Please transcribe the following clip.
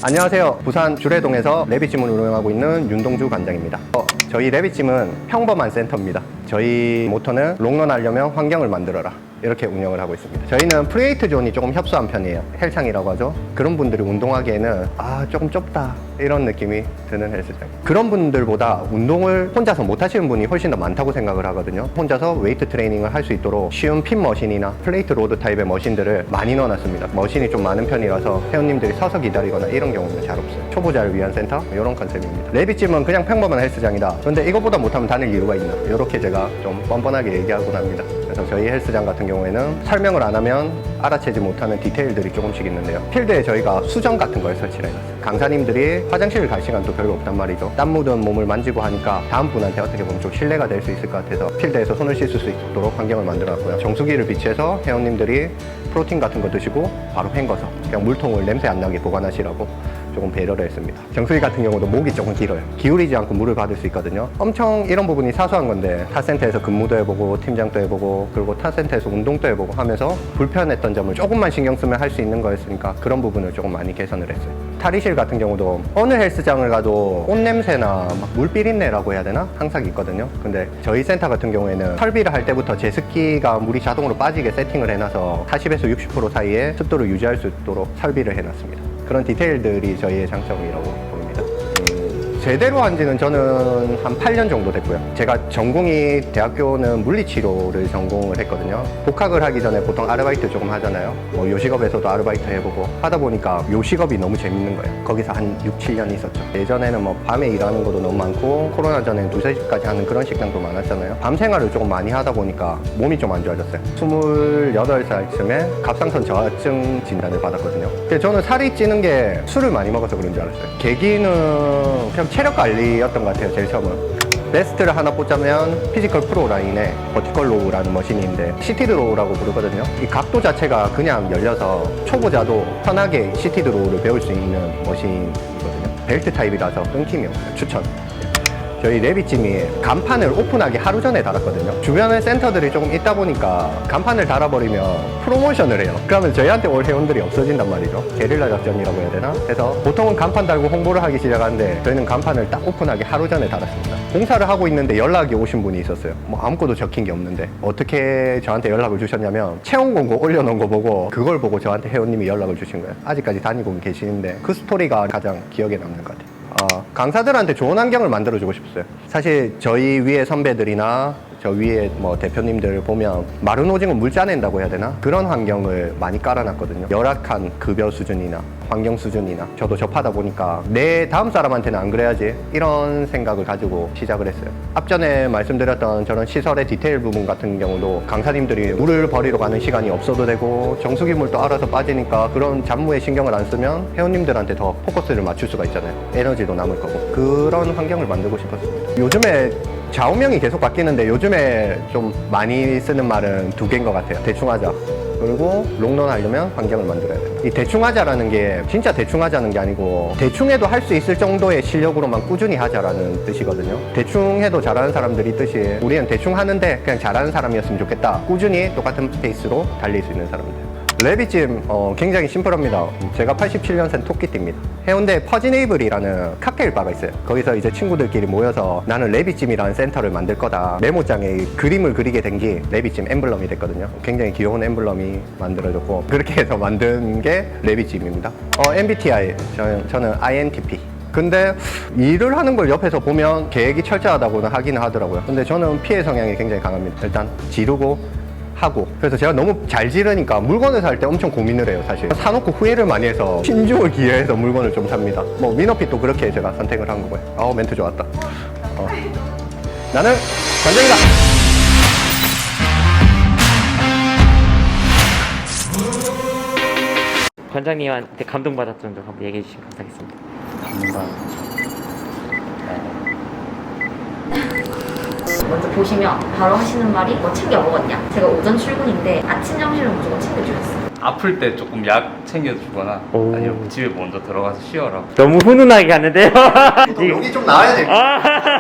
안녕하세요. 부산 주례동에서 레빗짐을 운영하고 있는 윤동주 관장입니다. 저희 레빗짐은 평범한 센터입니다. 저희 모토는 롱런 하려면 환경을 만들어라, 이렇게 운영을 하고 있습니다. 저희는 프리웨이트 존이 조금 협소한 편이에요. 헬창이라고 하죠. 그런 분들이 운동하기에는 조금 좁다, 이런 느낌이 드는 헬스장. 그런 분들보다 운동을 혼자서 못 하시는 분이 훨씬 더 많다고 생각을 하거든요. 혼자서 웨이트 트레이닝을 할 수 있도록 쉬운 핀 머신이나 플레이트 로드 타입의 머신들을 많이 넣어놨습니다. 머신이 좀 많은 편이라서 회원님들이 서서 기다리거나 이런 경우는 잘 없어요. 초보자를 위한 센터, 이런 컨셉입니다. 레빗짐은 그냥 평범한 헬스장이다, 그런데 이것보다 못하면 다닐 이유가 있나, 이렇게 제가 좀 뻔뻔하게 얘기하곤 합니다. 그래서 저희 헬스장 같은 경우에는 설명을 안 하면 알아채지 못하는 디테일들이 조금씩 있는데요. 필드에 저희가 수정 같은 걸 설치를 해놨어요. 강사님들이 화장실을 갈 시간도 별로 없단 말이죠. 땀 묻은 몸을 만지고 하니까 다음 분한테 어떻게 보면 좀 신뢰가 될 수 있을 것 같아서 필드에서 손을 씻을 수 있도록 환경을 만들어놨고요. 정수기를 비치해서 회원님들이 프로틴 같은 거 드시고 바로 헹궈서 그냥 물통을 냄새 안 나게 보관하시라고 조금 배려를 했습니다. 정수기 같은 경우도 목이 조금 길어요. 기울이지 않고 물을 받을 수 있거든요. 엄청 이런 부분이 사소한 건데 타센터에서 근무도 해보고 팀장도 해보고 그리고 타센터에서 운동도 해보고 하면서 불편했던 점을 조금만 신경 쓰면 할 수 있는 거였으니까 그런 부분을 조금 많이 개선을 했어요. 탈의실 같은 경우도 어느 헬스장을 가도 옷 냄새나 막 물비린내라고 해야 되나? 항상 있거든요. 근데 저희 센터 같은 경우에는 설비를 할 때부터 제습기가 물이 자동으로 빠지게 세팅을 해놔서 40에서 60% 사이에 습도를 유지할 수 있도록 설비를 해놨습니다. 그런 디테일들이 저희의 장점이라고 봅니다. 제대로 한 지는 저는 한 8년 정도 됐고요. 제가 전공이 대학교는 물리치료를 전공을 했거든요. 복학을 하기 전에 보통 아르바이트 조금 하잖아요. 뭐 요식업에서도 아르바이트 해보고 하다 보니까 요식업이 너무 재밌는 거예요. 거기서 한 6, 7년 있었죠. 예전에는 뭐 밤에 일하는 것도 너무 많고 코로나 전에는 2, 3시까지 하는 그런 식당도 많았잖아요. 밤 생활을 조금 많이 하다 보니까 몸이 좀 안 좋아졌어요. 28살쯤에 갑상선 저하증 진단을 받았거든요. 근데 저는 살이 찌는 게 술을 많이 먹어서 그런 줄 알았어요. 계기는 그냥 체력 관리였던 것 같아요. 제일 처음은 베스트를 하나 꽂자면 피지컬 프로 라인에 버티컬 로우라는 머신인데 시티드 로우라고 부르거든요. 이 각도 자체가 그냥 열려서 초보자도 편하게 시티드 로우를 배울 수 있는 머신이거든요. 벨트 타입이라서 끊김이 없어요. 추천. 저희 레빗짐이 간판을 오픈하기 하루 전에 달았거든요. 주변에 센터들이 조금 있다 보니까 간판을 달아버리면 프로모션을 해요. 그러면 저희한테 올 회원들이 없어진단 말이죠. 게릴라 작전이라고 해야 되나? 그래서 보통은 간판 달고 홍보를 하기 시작하는데 저희는 간판을 딱 오픈하기 하루 전에 달았습니다. 공사를 하고 있는데 연락이 오신 분이 있었어요. 뭐 아무것도 적힌 게 없는데 어떻게 저한테 연락을 주셨냐면 체온 공고 올려놓은 거 보고 그걸 보고 저한테 회원님이 연락을 주신 거예요. 아직까지 다니고 계시는데 그 스토리가 가장 기억에 남는 것 같아요. 강사들한테 좋은 환경을 만들어주고 싶었어요. 사실 저희 위에 선배들이나 저 위에 뭐 대표님들 보면 마른 오징어 물 짜낸다고 해야 되나? 그런 환경을 많이 깔아놨거든요. 열악한 급여 수준이나 환경 수준이나 저도 접하다 보니까 내 다음 사람한테는 안 그래야지, 이런 생각을 가지고 시작을 했어요. 앞전에 말씀드렸던 저런 시설의 디테일 부분 같은 경우도 강사님들이 물을 버리러 가는 시간이 없어도 되고 정수기 물도 알아서 빠지니까 그런 잡무에 신경을 안 쓰면 회원님들한테 더 포커스를 맞출 수가 있잖아요. 에너지도 남을 거고. 그런 환경을 만들고 싶었습니다. 요즘에 좌우명이 계속 바뀌는데 요즘에 좀 많이 쓰는 말은 두 개인 것 같아요. 대충 하자, 그리고 롱런 하려면 환경을 만들어야 돼요. 이 대충 하자라는 게 진짜 대충 하자는 게 아니고 대충 해도 할 수 있을 정도의 실력으로만 꾸준히 하자라는 뜻이거든요. 대충 해도 잘하는 사람들이 뜻이 우리는 대충 하는데 그냥 잘하는 사람이었으면 좋겠다. 꾸준히 똑같은 페이스로 달릴 수 있는 사람들. 레빗짐 굉장히 심플합니다. 제가 87년생 토끼띠입니다. 해운대 퍼지네이블이라는 칵테일 바가 있어요. 거기서 이제 친구들끼리 모여서 나는 레빗짐이라는 센터를 만들 거다. 메모장에 그림을 그리게 된 게 레빗짐 엠블럼이 됐거든요. 굉장히 귀여운 엠블럼이 만들어졌고 그렇게 해서 만든 게 레빗짐입니다. MBTI 저는 INTP. 근데 일을 하는 걸 옆에서 보면 계획이 철저하다고는 하기는 하더라고요. 근데 저는 피해 성향이 굉장히 강합니다. 일단 지르고 하고, 그래서 제가 너무 잘 지르니까 물건을 살 때 엄청 고민을 해요. 사실 사놓고 후회를 많이 해서 신중을 기해서 물건을 좀 삽니다. 뭐 미너핏도 그렇게 제가 선택을 한 거고요. 멘트 좋았다. 나는 관장이다. 관장님한테 감동받았던 점 한번 얘기해 주시면 감사하겠습니다. 먼저 보시면 바로 하시는 말이 뭐 챙겨 먹었냐? 제가 오전 출근인데 아침 점심을 무조건 챙겨주셨어요. 아플 때 조금 약 챙겨주거나 오. 아니면 집에 먼저 들어가서 쉬어라. 너무 훈훈하게 하는데요? 여기 좀 나와야 될 것 같아요.